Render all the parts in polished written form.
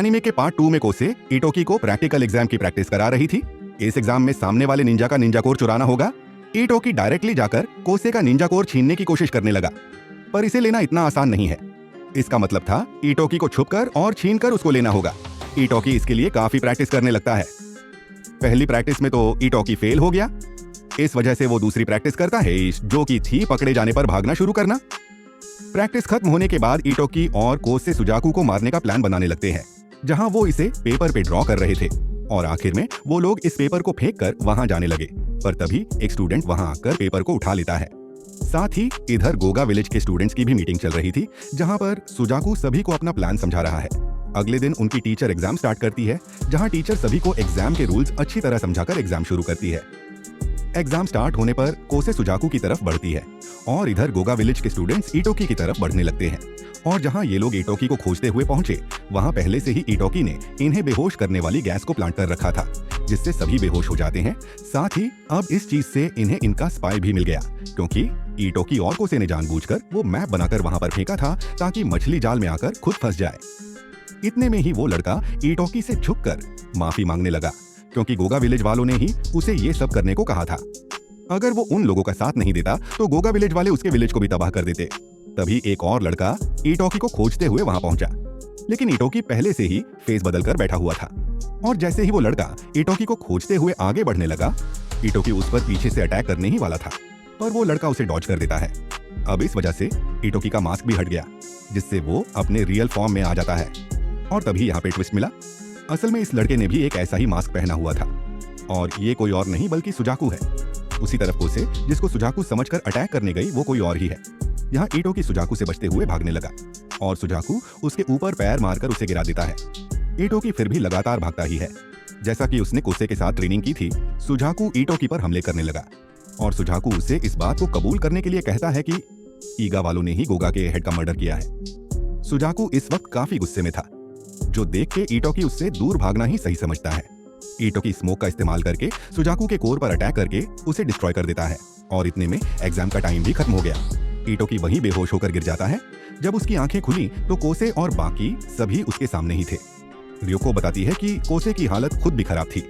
Anime के part 2 में कोसे इटोकी को प्रैक्टिकल एग्जाम की प्रैक्टिस करा रही थी। इस एग्जाम में सामने वाले निंजा का निंजा कोर चुराना होगा। इटोकी डायरेक्टली जाकर कोसे का निंजा कोर छीनने की कोशिश करने लगा, पर इसे लेना इतना आसान नहीं है। इसका मतलब था इटोकी को छुपकर और छीनकर उसको लेना होगा। इटोकी इसके लिए काफी प्रैक्टिस करने लगता है। पहली प्रैक्टिस में तो इटोकी फेल हो गया। इस वजह से वो दूसरी प्रैक्टिस करता है, जो कि थी पकड़े जाने पर भागना शुरू करना। प्रैक्टिस खत्म होने के बाद इटोकी और कोसे सुजाकू को मारने का प्लान बनाने लगते हैं, जहां वो इसे पेपर पे ड्रॉ कर रहे थे। और आखिर में वो लोग इस पेपर को फेंक कर वहां जाने लगे, पर तभी एक स्टूडेंट वहां आकर पेपर को उठा लेता है। साथ ही इधर गोगा विलेज के स्टूडेंट्स की भी मीटिंग चल रही थी, जहां पर सुजाकू सभी को अपना प्लान समझा रहा है। अगले दिन उनकी टीचर एग्जाम स्टार्ट करती है, जहां टीचर सभी को एग्जाम के रूल्स अच्छी तरह समझाकर एग्जाम शुरू करती है। एग्जाम स्टार्ट होने पर कोसे सुजाकू की तरफ बढ़ती है और इधर गोगा विलेज के स्टूडेंट्स इटोकी की तरफ बढ़ने लगते हैं। और जहां ये लोग इटोकी को खोजते हुए पहुंचे, वहां पहले से ही इटोकी ने इन्हें बेहोश करने वाली गैस को प्लांट कर रखा था, जिससे सभी बेहोश हो जाते हैं। साथ ही अब इस चीज से इन्हें इनका स्पाई भी मिल गया, क्योंकि इटोकी और कोसे ने जानबूझकर वो मैप बनाकर वहां पर फेंका था ताकि मछली जाल में आकर खुद फंस जाए। इतने में ही वो लड़का इटोकी से झुककर माफी मांगने लगा, क्योंकि गोगा विलेज वालों ने ही उसे ये सब करने को कहा था। अगर वो उन लोगों का साथ नहीं देता तो गोगा विलेज वाले उसके विलेज को भी तबाह कर देते। तभी एक और लड़का इटोकी को खोजते हुए वहां पहुंचा, लेकिन इटोकी पहले से ही फेस बदलकर बैठा हुआ था। और जैसे ही वो लड़का इटोकी को खोजते हुए आगे बढ़ने लगा, इटोकी उस पर पीछे से अटैक करने ही वाला था, पर वो लड़का उसे डॉज कर देता है। अब इस वजह से इटोकी का मास्क भी हट गया, जिससे वो अपने रियल फॉर्म में आ जाता है। और तभी यहाँ पे ट्विस्ट मिला। असल में इस लड़के ने भी एक ऐसा ही मास्क पहना हुआ था, और ये कोई और नहीं बल्कि सुजाकू है। उसी तरफ कोसे, जिसको सुजाकू समझकर अटैक करने गई, वो कोई और ही है। यहाँ इटोकी सुजाकू से बचते हुए भागने लगा और सुजाकू उसके ऊपर पैर मारकर उसे गिरा देता है। इटोकी फिर भी लगातार भागता ही है। जैसा कि उसने कोसे के साथ ट्रेनिंग की थी, सुजाकू इटोकी पर हमले करने लगा और सुजाकू उसे इस बात को कबूल करने के लिए कहता है कि ईगा वालों ने ही गोगा के हेड का मर्डर किया है। सुजाकू इस वक्त काफी गुस्से में था, जो देख के इटोकी उससे दूर भागना ही सही समझता है। इटोकी स्मोक का इस्तेमाल करके सुजाकू के कोर पर अटैक करके उसे डिस्ट्रॉय कर देता है, और इतने में एग्जाम का टाइम भी खत्म हो गया। इटोकी वहीं बेहोश होकर गिर जाता है। जब उसकी आंखें खुली तो कोसे और बाकी सभी उसके सामने ही थे। रियोको बताती है कि कोसे की हालत खुद भी खराब थी,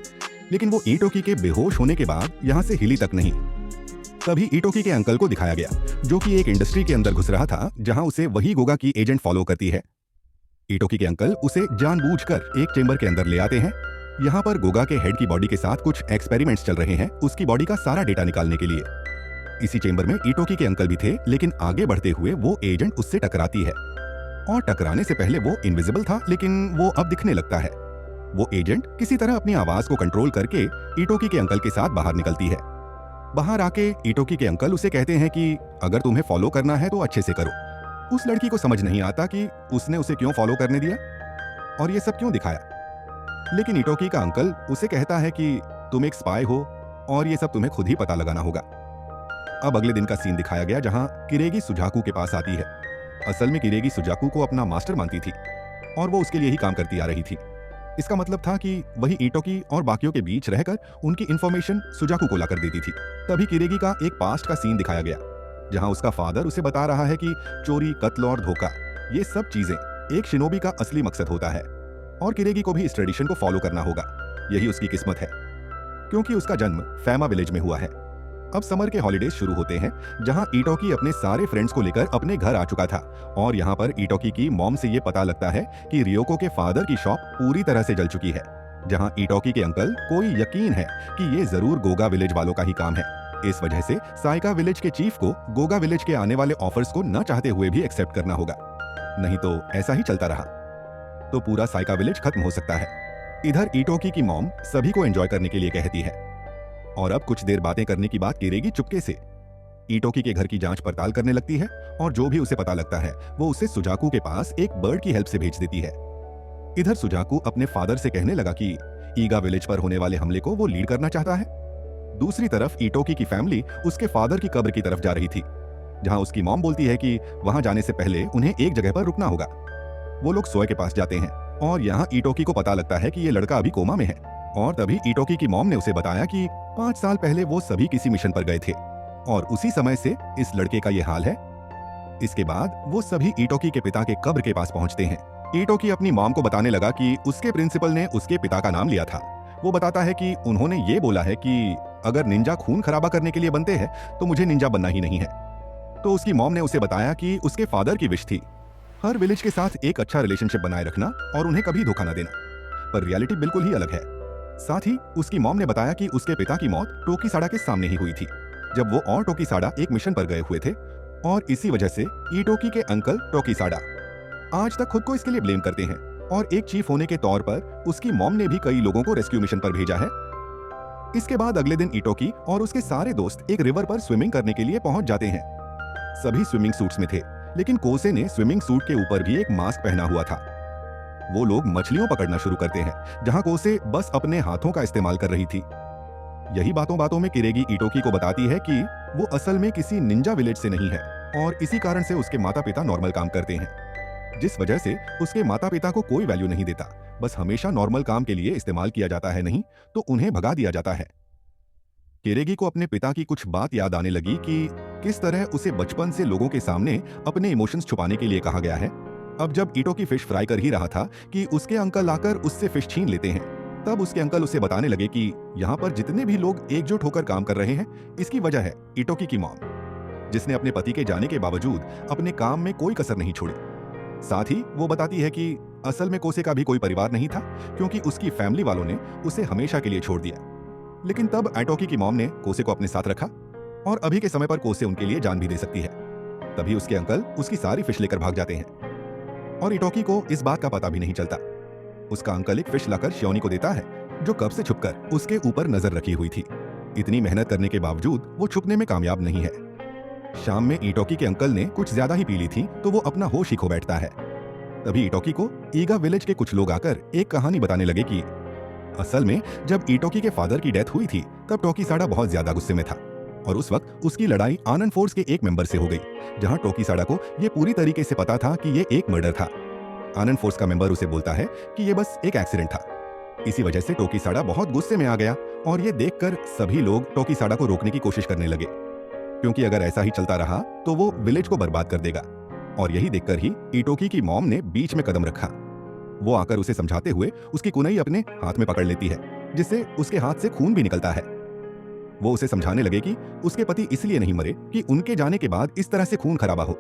लेकिन वो इटोकी के बेहोश होने के बाद यहाँ से हिली तक नहीं। तभी इटोकी के अंकल को दिखाया गया, जो कि एक इंडस्ट्री के अंदर घुस रहा था, जहाँ उसे वही गोगा की एजेंट फॉलो करती है। इटोकी के अंकल उसे जानबूझकर एक चेंबर के अंदर ले आते हैं। यहाँ पर गोगा के हेड की बॉडी के साथ कुछ एक्सपेरिमेंट्स चल रहे हैं, उसकी बॉडी का सारा डेटा निकालने के लिए। इसी चेंबर में इटोकी के अंकल भी थे, लेकिन आगे बढ़ते हुए वो एजेंट उससे टकराती है। और टकराने से पहले वो इनविजिबल था, लेकिन वो अब दिखने लगता है। वो एजेंट किसी तरह अपनी आवाज को कंट्रोल करके इटोकी के अंकल के साथ बाहर निकलती है। बाहर आके इटोकी के अंकल उसे कहते हैं कि अगर तुम्हें फॉलो करना है तो अच्छे से करो। उस लड़की को समझ नहीं आता कि उसने उसे क्यों फॉलो करने दिया और ये सब क्यों दिखाया, लेकिन इटोकी का अंकल उसे कहता है कि तुम एक स्पाई हो और ये सब तुम्हें खुद ही पता लगाना होगा। अब अगले दिन का सीन दिखाया गया, जहां किरेगी सुजाकू के पास आती है। असल में किरेगी सुजाकू को अपना मास्टर मानती थी और वो उसके लिए ही काम करती आ रही थी। इसका मतलब था कि वही इटोकी और बाकियों के बीच रहकर उनकी इंफॉर्मेशन सुजाकू को लाकर देती थी। तभी किरेगी का एक पास्ट का सीन दिखाया गया, जहां उसका फादर उसे बता रहा है कि चोरी, कत्ल और धोखा, ये सब चीजें एक शिनोबी का असली मकसद होता है, और किरेगी को भी इस ट्रेडिशन को फॉलो करना होगा। यही उसकी किस्मत है, क्योंकि उसका जन्म फैमा विलेज में हुआ है। अब समर के हॉलीडेज शुरू होते हैं, जहां इटोकी अपने सारे फ्रेंड्स को लेकर अपने घर आ चुका था। और यहाँ पर इटोकी की मॉम से ये पता लगता है कि रियोको के फादर की शॉप पूरी तरह से जल चुकी है, जहां इटोकी के अंकल कोई यकीन है कि ये जरूर गोगा विलेज वालों का ही काम है। इस वजह से साइका विलेज के चीफ को गोगा विलेज के आने वाले ऑफर्स को न चाहते हुए भी एक्सेप्ट करना होगा, नहीं तो ऐसा ही चलता रहा तो पूरा साइका विलेज खत्म हो सकता है। इधर इटोकी की मॉम सभी को एंजॉय करने के लिए कहती है, और अब कुछ देर बातें करने की बात किरेगी चुपके से इटोकी के घर की जांच पड़ताल करने लगती है, और जो भी उसे पता लगता है वो उसे सुजाकू के पास एक बर्ड की हेल्प से भेज देती है। इधर सुजाकू अपने फादर से कहने लगा कि ईगा विलेज पर होने वाले हमले को वो लीड करना चाहता है। दूसरी तरफ इटोकी की फैमिली उसके फादर की कब्र की तरफ जा रही थी, जहां उसकी मॉम बोलती है कि वहां जाने से पहले उन्हें एक जगह पर रुकना होगा। वो लोग सोए के पास जाते हैं, और यहाँ इटोकी को पता लगता है कि ये लड़का अभी कोमा में है। और तभी इटोकी की मॉम ने उसे बताया कि 5 साल पहले वो सभी किसी मिशन पर गए थे, और उसी समय से इस लड़के का ये हाल है। इसके बाद वो सभी इटोकी के पिता के कब्र के पास पहुंचते हैं, ईटोकी अपनी मॉम को बताने लगा कि उसके प्रिंसिपल ने उसके पिता का नाम लिया था। वो बताता है कि उन्होंने ये बोला है कि अगर निंजा खून खराबा करने के लिए बनते हैं तो मुझे निंजा बनना ही नहीं है। तो उसकी मॉम ने उसे बताया कि उसके फादर की विश थी हर विलेज के साथ एक अच्छा रिलेशनशिप बनाए रखना और उन्हें कभी धोखा न देना, पर रियलिटी बिल्कुल ही अलग है। साथ ही उसकी मॉम ने बताया कि उसके पिता की मौत टोकीसाडा के सामने ही हुई थी, जब वो और टोकीसाडा एक मिशन पर गए हुए थे, और इसी वजह से ईटोकी के अंकल टोकीसाडा आज तक खुद को इसके लिए ब्लेम करते हैं, और एक चीफ होने के तौर पर उसकी मॉम ने भी कई लोगों को रेस्क्यू मिशन पर भेजा है। इसके बाद अगले दिन ईटोकी और उसके सारे दोस्त एक रिवर पर स्विमिंग करने के लिए पहुंच जाते हैं। सभी स्विमिंग सूट्स में थे, लेकिन कोसे ने स्विमिंग सूट के ऊपर भी एक मास्क पहना हुआ था। वो लोग मछलियों पकड़ना शुरू करते हैं, जहां कोसे बस अपने हाथों का इस्तेमाल कर रही थी। यही बातों बातों में किरेगी ईटोकी को बताती है कि वो असल में किसी निंजा विलेज से नहीं है, और इसी कारण से उसके माता पिता नॉर्मल काम करते हैं, जिस वजह से उसके माता पिता को कोई वैल्यू नहीं देता, बस हमेशा नॉर्मल काम के लिए इस्तेमाल किया जाता है, नहीं तो उन्हें भगा दिया जाता है। किरेगी को अपने पिता की कुछ बात याद आने लगी कि किस तरह उसे बचपन से लोगों के सामने अपने इमोशंस छुपाने के लिए कहा गया है। अब जब ईटोकी फिश फ्राई कर ही रहा था कि उसके अंकल आकर उससे फिश छीन लेते हैं, तब उसके अंकल उसे बताने लगे कि यहाँ पर जितने भी लोग एकजुट होकर काम कर रहे हैं, इसकी वजह है ईटोकी की मॉम, जिसने अपने पति के जाने के बावजूद अपने काम में कोई कसर नहीं छोड़ी। साथ ही वो बताती है कि असल में कोसे का भी कोई परिवार नहीं था, क्योंकि उसकी फैमिली वालों ने उसे हमेशा के लिए छोड़ दिया। लेकिन तब ईटोकी की मॉम ने कोसे को अपने साथ रखा, और अभी के समय पर कोसे उनके लिए जान भी दे सकती है। तभी उसके अंकल उसकी सारी फिश लेकर भाग जाते हैं, और ईटोकी को इस बात का पता भी नहीं चलता। उसका अंकल एक फिश लाकर श्योनी को देता है, जो कब से छुपकर उसके ऊपर नजर रखी हुई थी। इतनी मेहनत करने के बावजूद वो छुपने में कामयाब नहीं है। शाम में ईटोकी के अंकल ने कुछ ज्यादा ही पी ली थी, तो वो अपना होश ही खो बैठता है। तभी ईटोकी को ईगा विलेज के कुछ लोग आकर एक कहानी बताने लगे कि असल में जब ईटोकी के फादर की डेथ हुई थी, तब टोकीसाडा बहुत ज्यादा गुस्से में था, और उस वक्त उसकी लड़ाई आनंद फोर्स के एक मेंबर से हो गई, जहां टोकीसाडा को यह पूरी तरीके से पता था कि यह एक मर्डर था। आनंद फोर्स का मेंबर उसे बोलता है कि यह बस एक एक्सीडेंट था। इसी वजह से टोकीसाडा बहुत गुस्से में आ गया, और ये देखकर सभी लोग टोकीसाडा को रोकने की कोशिश करने लगे, क्योंकि अगर ऐसा ही चलता रहा तो वो विलेज को बर्बाद कर देगा। और यही देखकर ही ईटोकी की मॉम ने बीच में कदम रखा। वो आकर उसे समझाते हुए उसकी कुनई अपने हाथ में पकड़ लेती है, जिससे उसके हाथ से खून भी निकलता है। वो उसे समझाने लगे कि उसके पति इसलिए नहीं मरे कि उनके जाने के बाद इस तरह से खून खराबा हो।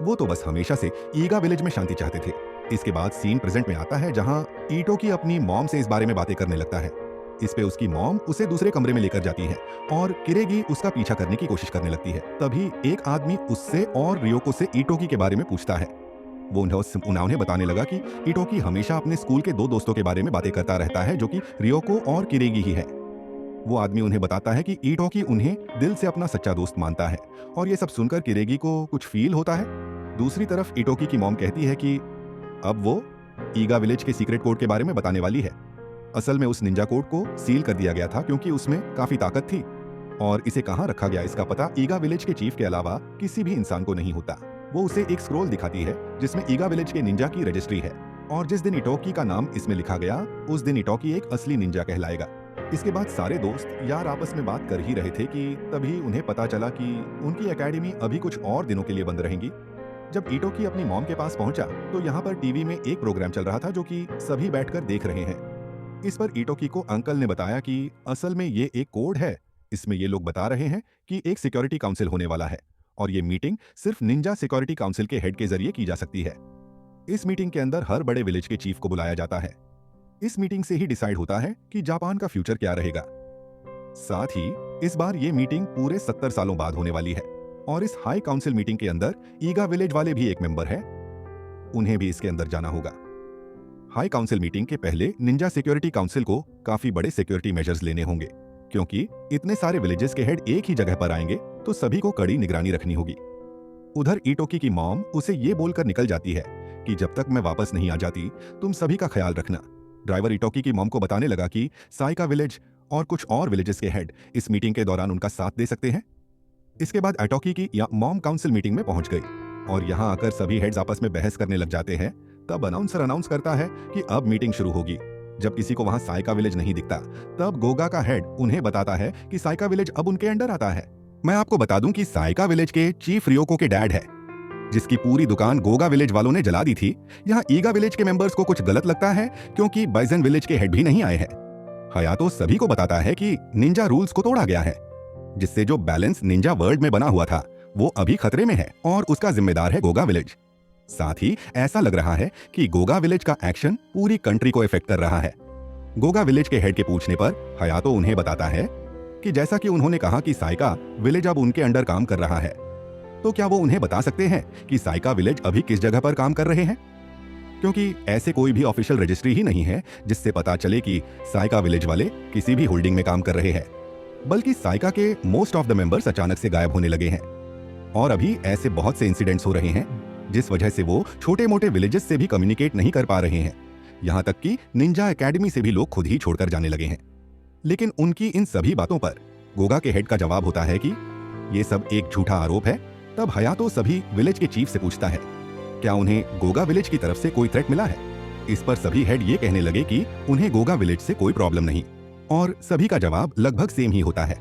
वो तो बस हमेशा से ईगा विलेज में शांति चाहते थे। इसके बाद सीन प्रेजेंट में आता है, जहां ईटोकी अपनी मॉम से इस बारे में बातें करने लगता है। इस पे उसकी मॉम उसे दूसरे कमरे में लेकर जाती है, और किरेगी उसका पीछा करने की कोशिश करने लगती है। तभी एक आदमी उससे और रियोको से ईटोकी के बारे में पूछता है। वो उन्हें बताने लगा कि ईटोकी हमेशा अपने स्कूल के दो दोस्तों के बारे में बातें करता रहता है, जो कि रियोको और किरेगी ही है। वो आदमी उन्हें बताता है कि ईटोकी उन्हें दिल से अपना सच्चा दोस्त मानता है, और ये सब सुनकर किरेगी को कुछ फील होता है। दूसरी तरफ ईटोकी की मॉम कहती है कि अब वो ईगा विलेज के सीक्रेट कोड के बारे में बताने वाली है। असल में उस निंजा कोड को सील कर दिया गया था, क्योंकि उसमें काफी ताकत थी, और इसे कहाँ रखा गया इसका पता ईगा विलेज के चीफ के अलावा किसी भी इंसान को नहीं होता। वो उसे एक स्क्रोल दिखाती है, जिसमें ईगा विलेज के निंजा की रजिस्ट्री है, और जिस दिन ईटोकी का नाम इसमें लिखा गया, उस दिन ईटोकी एक असली निंजा कहलाएगा। इसके बाद सारे दोस्त यार आपस में बात कर ही रहे थे कि तभी उन्हें पता चला कि उनकी एकेडमी अभी कुछ और दिनों के लिए बंद रहेंगी। जब ईटोकी अपनी मॉम के पास पहुंचा, तो यहाँ पर टीवी में एक प्रोग्राम चल रहा था, जो कि सभी बैठकर देख रहे हैं। इस पर ईटोकी को अंकल ने बताया कि असल में ये एक कोड है। इसमें ये लोग बता रहे हैं कि एक सिक्योरिटी काउंसिल होने वाला है, और ये मीटिंग सिर्फ निंजा सिक्योरिटी काउंसिल के हेड के जरिए की जा सकती है। इस मीटिंग के अंदर हर बड़े विलेज के चीफ को बुलाया जाता है। इस मीटिंग से ही डिसाइड होता है कि जापान का फ्यूचर क्या रहेगा। साथ ही इस बार ये मीटिंग पूरे 70 सालों बाद होने वाली है, और इस हाई काउंसिल मीटिंग के अंदर ईगा विलेज वाले भी एक मेंबर है, उन्हें भी इसके अंदर जाना होगा। हाई काउंसिल मीटिंग के पहले निंजा सिक्योरिटी काउंसिल को काफी बड़े सिक्योरिटी मेजर्स लेने होंगे, क्योंकि इतने सारे विलेजेस के हेड एक ही जगह पर आएंगे, तो सभी को कड़ी निगरानी रखनी होगी। उधर ईटोकी की मॉम उसे ये बोलकर निकल जाती है कि जब तक मैं वापस नहीं आ जाती, तुम सभी का ख्याल रखना। ड्राइवर ईटोकी की मॉम को बताने लगा कि साइका विलेज और कुछ और विलेजेस के हेड इस मीटिंग के दौरान उनका साथ दे सकते हैं। इसके बाद ईटोकी की मॉम काउंसिल मीटिंग में पहुंच गई, और यहाँ आकर सभी हेड्स आपस में बहस करने लग जाते हैं। तब अनाउंसर अनाउंस करता है कि अब मीटिंग शुरू होगी। जब किसी को वहां साइका विलेज नहीं दिखता, तब गोगा का हेड उन्हें बताता है कि साइका विलेज अब उनके अंडर आता है। मैं आपको बता दूं कि साइका विलेज के चीफ रियोको के डैड है। जिसकी पूरी दुकान गोगा विलेज वालों ने जला दी थी, यहाँ ईगा विलेज के मेंबर्स को कुछ गलत लगता है क्योंकि बाइजन विलेज के हेड भी नहीं आए हैं। हयातो सभी को बताता है कि निंजा रूल्स को तोड़ा गया है, जिससे जो बैलेंस निंजा वर्ल्ड में बना हुआ था वो अभी खतरे में है और उसका जिम्मेदार है गोगा विलेज। साथ ही ऐसा लग रहा है कि गोगा विलेज का एक्शन पूरी कंट्री को इफेक्ट कर रहा है। गोगा विलेज के हेड के पूछने पर हयातो उन्हें बताता है कि जैसा कि उन्होंने कहा कि साइका विलेज अब उनके अंडर काम कर रहा है, तो क्या वो उन्हें बता सकते हैं कि साइका विलेज अभी किस जगह पर काम कर रहे हैं? क्योंकि ऐसे कोई भी ऑफिशियल रजिस्ट्री ही नहीं है जिससे पता चले कि साइका विलेज वाले किसी भी होल्डिंग में काम कर रहे हैं, बल्कि साइका के मोस्ट ऑफ द मेंबर्स अचानक से गायब होने लगे हैं। और अभी ऐसे बहुत से इंसिडेंट्स हो रहे हैं जिस वजह से वो छोटे मोटे विलेजेस से भी कम्युनिकेट नहीं कर पा रहे हैं, यहाँ तक कि निंजा एकेडमी से भी लोग खुद ही छोड़कर जाने लगे हैं। लेकिन उनकी इन सभी बातों पर गोगा के हेड का जवाब होता है कि ये सब एक झूठा आरोप है। तब हयातो सभी विलेज के चीफ से पूछता है क्या उन्हें गोगा विलेज की तरफ से कोई थ्रेट मिला है। इस पर सभी हेड ये कहने लगे कि उन्हें गोगा विलेज से कोई प्रॉब्लम नहीं, और सभी का जवाब लगभग सेम ही होता है।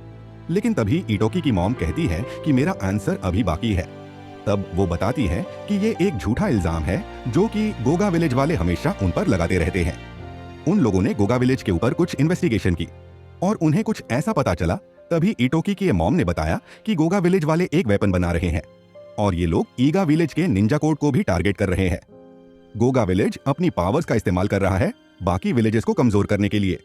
लेकिन तभी इटोकी की मॉम कहती है कि मेरा आंसर अभी बाकी है। तब वो बताती है कि ये एक झूठा इल्जाम है जो कि गोगा विलेज वाले हमेशा उन पर लगाते रहते हैं। उन लोगों ने गोगा विलेज के ऊपर कुछ इन्वेस्टिगेशन की और उन्हें कुछ ऐसा पता चला। तभी इटोकी की मॉम ने बताया कि गोगा विलेज वाले एक वेपन बना रहे हैं और ये लोग ईगा विलेज के निंजा कोड को भी टारगेट कर रहे हैं। गोगा विलेज अपनी पावर्स का इस्तेमाल कर रहा है बाकी विलेजेस को कमजोर करने के लिए,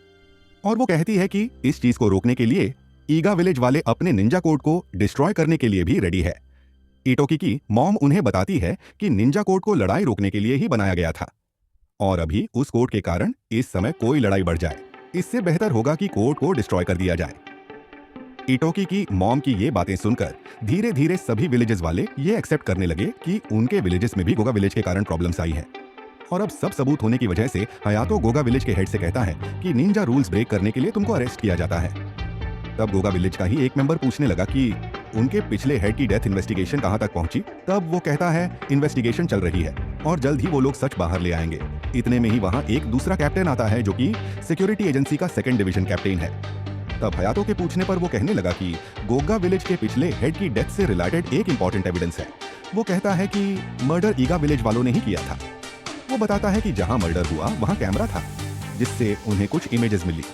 और वो कहती है कि इस चीज को रोकने के लिए ईगा विलेज वाले अपने निंजा कोड को डिस्ट्रॉय करने के लिए भी रेडी है। इटोकी की मॉम उन्हें बताती है कि निंजा कोड को लड़ाई रोकने के लिए ही बनाया गया था और अभी उस कोड के कारण इस समय कोई लड़ाई बढ़ जाए, इससे बेहतर होगा कि कोड को डिस्ट्रॉय कर दिया जाए। इटोकी की मॉम की ये बातें सुनकर धीरे धीरे सभी विलेजेस वाले ये एक्सेप्ट करने लगे कि उनके विलेजेस में भी गोगा विलेज के कारण प्रॉब्लम्स आई है। और अब सब सबूत होने की वजह से हयातो गोगा विलेज के हेड से कहता है कि निंजा रूल्स ब्रेक करने के लिए तुमको अरेस्ट किया जाता है। तब गोगा विलेज का ही एक मेंबर पूछने लगा कि उनके पिछले हेड की डेथ इन्वेस्टिगेशन कहां तक पहुंची। तब वो कहता है इन्वेस्टिगेशन चल रही है और जल्द ही वो लोग सच बाहर ले आएंगे। इतने में ही वहां एक दूसरा कैप्टन आता है जो कि सिक्योरिटी एजेंसी का 2nd डिवीजन कैप्टन है। तब हयातो के पूछने पर वो कहने लगा कि गोगा विलेज के पिछले हेड की डेथ से रिलेटेड एक इंपॉर्टेंट एविडेंस है। वो कहता है कि मर्डर ईगा विलेज वालों ने ही किया था। वो बताता है कि जहां मर्डर हुआ वहां कैमरा था जिससे उन्हें कुछ इमेजेस मिली।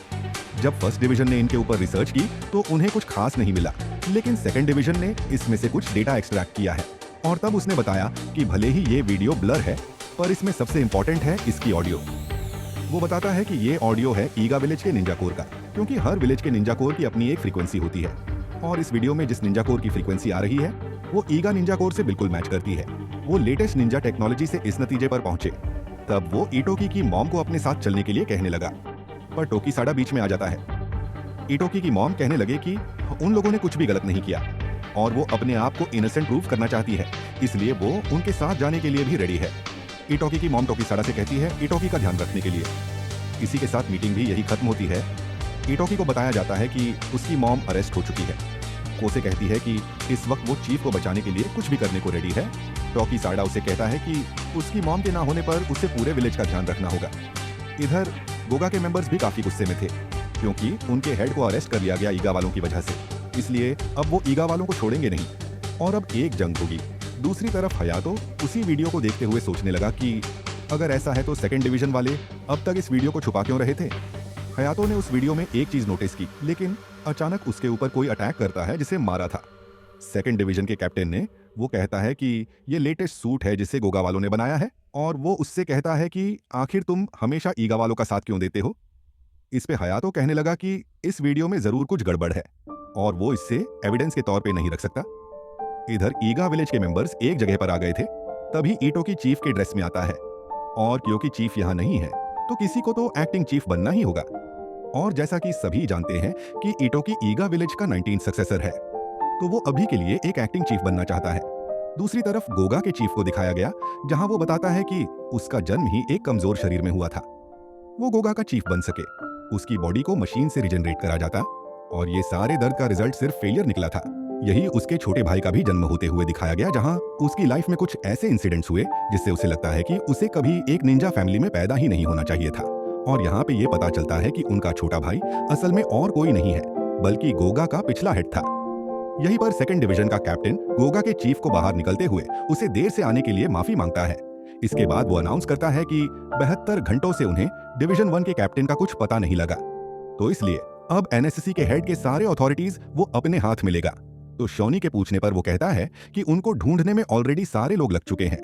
जब 1st डिवीजन ने इनके ऊपर रिसर्च की तो उन्हें कुछ खास नहीं मिला, लेकिन 2nd डिवीजन ने इसमें से कुछ डेटा एक्सट्रैक्ट किया है। और तब उसने बताया कि भले ही ये वीडियो ब्लर है पर इसमें सबसे इंपॉर्टेंट है इसकी ऑडियो। वो बताता है कि ये ऑडियो है ईगा विलेज के निंजा कोर का, क्योंकि हर विलेज के निंजा कोर की अपनी एक फ्रीक्वेंसी होती है और इस वीडियो में जिस निंजा कोर की फ्रीक्वेंसी आ रही है वो ईगा निंजा कोर से बिल्कुल मैच करती है। वो लेटेस्ट निंजा टेक्नोलॉजी से इस नतीजे पर पहुंचे। तब वो इटोकी की मॉम को अपने साथ चलने के लिए कहने लगा, पर टोकीसाडा बीच में आ जाता है। इटोकी की मॉम कहने लगे कि उन लोगों ने कुछ भी गलत नहीं किया और वो अपने आप को इनोसेंट प्रूव करना चाहती है, इसलिए वो उनके साथ जाने के लिए भी रेडी है। इटोकी की मॉम टोकीसाडा से कहती है इटोकी का ध्यान रखने के लिए। इसी के साथ मीटिंग भी यही खत्म होती है। इटोकी को बताया जाता है कि उसकी मॉम अरेस्ट हो चुकी है। कोसे कहती है कि इस वक्त वो चीफ को बचाने के लिए कुछ भी करने को रेडी है। टोकीसाडा उसे कहता है कि उसकी मॉम के ना होने पर उसे पूरे विलेज का ध्यान रखना होगा। इधर गोगा के मेंबर्स भी काफी गुस्से में थे क्योंकि उनके हेड को अरेस्ट कर लिया गया ईगा वालों की वजह से, इसलिए अब वो ईगा वालों को छोड़ेंगे नहीं और अब एक जंग होगी। दूसरी तरफ हयातो उसी वीडियो को देखते हुए सोचने लगा कि अगर ऐसा है तो 2nd डिवीजन वाले अब तक इस वीडियो को छुपा क्यों रहे थे। हयातो ने उस वीडियो में एक चीज नोटिस की, लेकिन अचानक उसके ऊपर कोई अटैक करता है जिसे मारा था 2nd डिवीजन के कैप्टन ने। वो कहता है कि ये लेटेस्ट सूट है जिसे गोगा वालों ने बनाया है और वो उससे कहता है कि आखिर तुम हमेशा ईगा वालों का साथ क्यों देते हो। इस पे हयातो कहने लगा कि इस वीडियो में जरूर कुछ गड़बड़ है और वो इससे एविडेंस के तौर पे नहीं रख सकता। इधर ईगा विलेज के मेंबर्स एक जगह पर आ गए थे। तभी इटोकी चीफ के ड्रेस में आता है और क्योंकि चीफ यहाँ नहीं है तो किसी को तो एक्टिंग चीफ बनना ही होगा। और जैसा कि सभी जानते हैं कि इटोकी ईगा विलेज का 19th सक्सेसर है, तो वो अभी के लिए एक एक्टिंग चीफ बनना चाहता है। दूसरी तरफ गोगा के चीफ को दिखाया गया जहां वो बताता है कि उसका जन्म ही एक कमजोर शरीर में हुआ था। वो गोगा का चीफ बन सके, उसकी बॉडी को मशीन से रिजनरेट करा जाता और ये सारे दर्द का रिजल्ट सिर्फ फेलियर निकला था। यही उसके छोटे भाई का भी जन्म होते हुए दिखाया गया जहां उसकी लाइफ में कुछ ऐसे इंसिडेंट्स हुए जिससे उसे लगता है कि उसे कभी एक निंजा फैमिली में पैदा ही नहीं होना चाहिए था। और यहाँ पे ये पता चलता है कि उनका छोटा भाई असल में और कोई नहीं है बल्कि गोगा का पिछला हेड था। यहीं पर सेकंड डिवीजन का कैप्टन गोगा के चीफ को बाहर निकलते हुए उसे देर से आने के लिए माफी मांगता है। इसके बाद वो अनाउंस करता है कि 72 घंटों से उन्हें डिवीजन 1 के कैप्टन का कुछ पता नहीं लगा, तो इसलिए अब एनएससी के हेड के सारे अथॉरिटीज वो अपने हाथ में लेगा। तो शॉनी के पूछने पर वो कहता है कि उनको ढूंढने में ऑलरेडी सारे लोग लग चुके हैं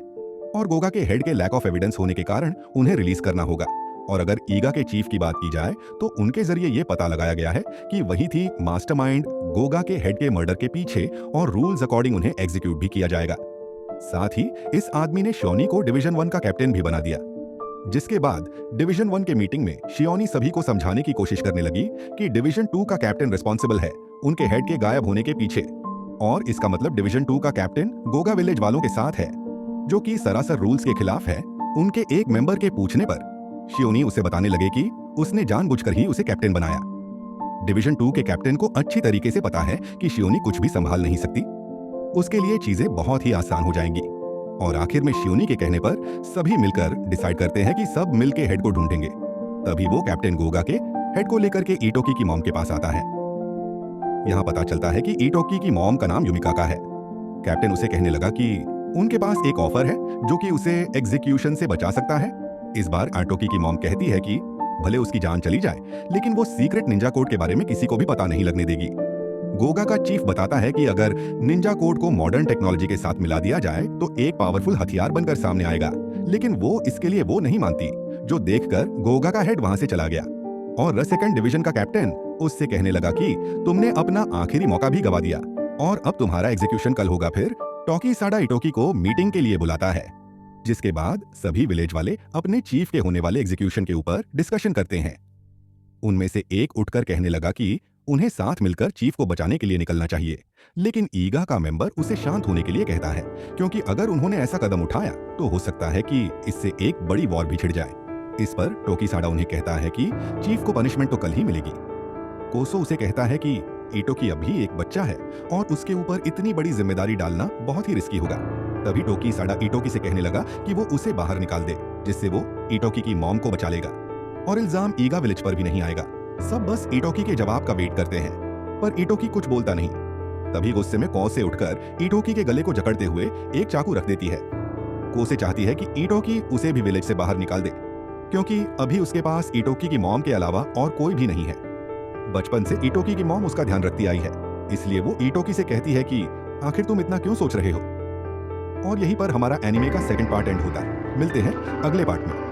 और गोगा के हेड के लैक ऑफ एविडेंस होने के कारण उन्हें रिलीज करना होगा। और अगर ईगा के चीफ की बात की जाए तो उनके जरिए ये पता लगाया गया है कि वही थी मास्टरमाइंड गोगा के हेड के मर्डर के पीछे और रूल्स अकॉर्डिंग उन्हें एग्जीक्यूट भी किया जाएगा। साथ ही इस आदमी ने शॉनी को डिवीजन 1 का कैप्टन भी बना दिया। जिसके बाद डिवीजन 1 के मीटिंग में शियोनी सभी को समझाने की कोशिश करने लगी कि डिवीजन 2 का कैप्टन रिस्पॉन्सिबल है उनके हेड के गायब होने के पीछे, और इसका मतलब डिवीजन 2 का कैप्टन गोगा विलेज वालों के साथ है, जो कि सरासर रूल्स के खिलाफ है। उनके एक मेंबर के पूछने पर शियोनी उसे बताने लगे कि उसने जानबूझकर ही उसे कैप्टन बनाया। डिवीजन 2 के कैप्टन को अच्छी तरीके से पता है कि शियोनी कुछ भी संभाल नहीं सकती, उसके लिए चीजें बहुत ही आसान हो जाएंगी। और आखिर में शियोनी के कहने पर सभी मिलकर डिसाइड करते हैं कि सब मिलके हेड को ढूंढेंगे। तभी वो कैप्टन गोगा के हेड को लेकर के ईटोकी की मॉम के पास आता है। यहाँ पता चलता है कि ईटोकी की मॉम का नाम युमिका का है। कैप्टन उसे कहने लगा कि उनके पास एक ऑफर है जो कि उसे एग्जीक्यूशन से बचा सकता है। इस बार आटोकी की मॉम कहती है कि भले उसकी जान चली जाए लेकिन वो सीक्रेट निंजा कोड के बारे में किसी को भी पता नहीं लगने देगी। गोगा का चीफ बताता है कि अगर निंजा कोड को मॉडर्न टेक्नोलॉजी के साथ मिला दिया जाए तो एक पावरफुल हथियार बनकर सामने आएगा, लेकिन वो इसके लिए वो नहीं मानती, जो देखकर गोगा का हेड वहां से चला गया। और सेकंड डिवीजन का कैप्टन उससे कहने लगा कि तुमने अपना आखिरी मौका भी गवा दिया और अब तुम्हारा एग्जीक्यूशन कल होगा। फिर टोकीसाडा इटोकी को मीटिंग के लिए बुलाता है, जिसके बाद सभी विलेज वाले अपने चीफ के होने वाले एग्जीक्यूशन के ऊपर डिस्कशन करते हैं। उनमें से एक उठकर कहने लगा कि उन्हें साथ मिलकर चीफ को बचाने के लिए निकलना चाहिए, लेकिन ईगा का मेंबर उसे शांत होने के लिए कहता है, क्योंकि अगर उन्होंने ऐसा कदम उठाया तो हो सकता है कि इससे एक बड़ी वॉर भी छिड़ जाए। इस पर टोकीसाडा उन्हें कहता है कि चीफ को पनिशमेंट तो कल ही मिलेगी। कोसो उसे कहता है कि इटोकी अभी एक बच्चा है और उसके ऊपर इतनी बड़ी जिम्मेदारी डालना बहुत ही रिस्की होगा। तभी टोकीसाडा इटोकी से कहने लगा कि वो उसे बाहर निकाल दे, जिससे वो इटोकी की मॉम को बचा लेगा और इल्जाम ईगा विलेज पर भी नहीं आएगा। सब बस इटोकी के जवाब का वेट करते हैं, पर इटोकी कुछ बोलता नहीं। तभी गुस्से में कोसे उठकर इटोकी के गले को जकड़ते हुए एक चाकू रख देती है। कोसे चाहती है कि इटोकी उसे भी विलेज से बाहर निकाल दे, क्योंकि अभी उसके पास इटोकी की मॉम के अलावा और कोई भी नहीं है। बचपन से इटोकी की मॉम उसका ध्यान रखती आई है, इसलिए वो इटोकी से कहती है कि आखिर तुम इतना क्यों सोच रहे हो। और यहीं पर हमारा एनिमे का सेकंड पार्ट एंड होता है। मिलते हैं अगले पार्ट में।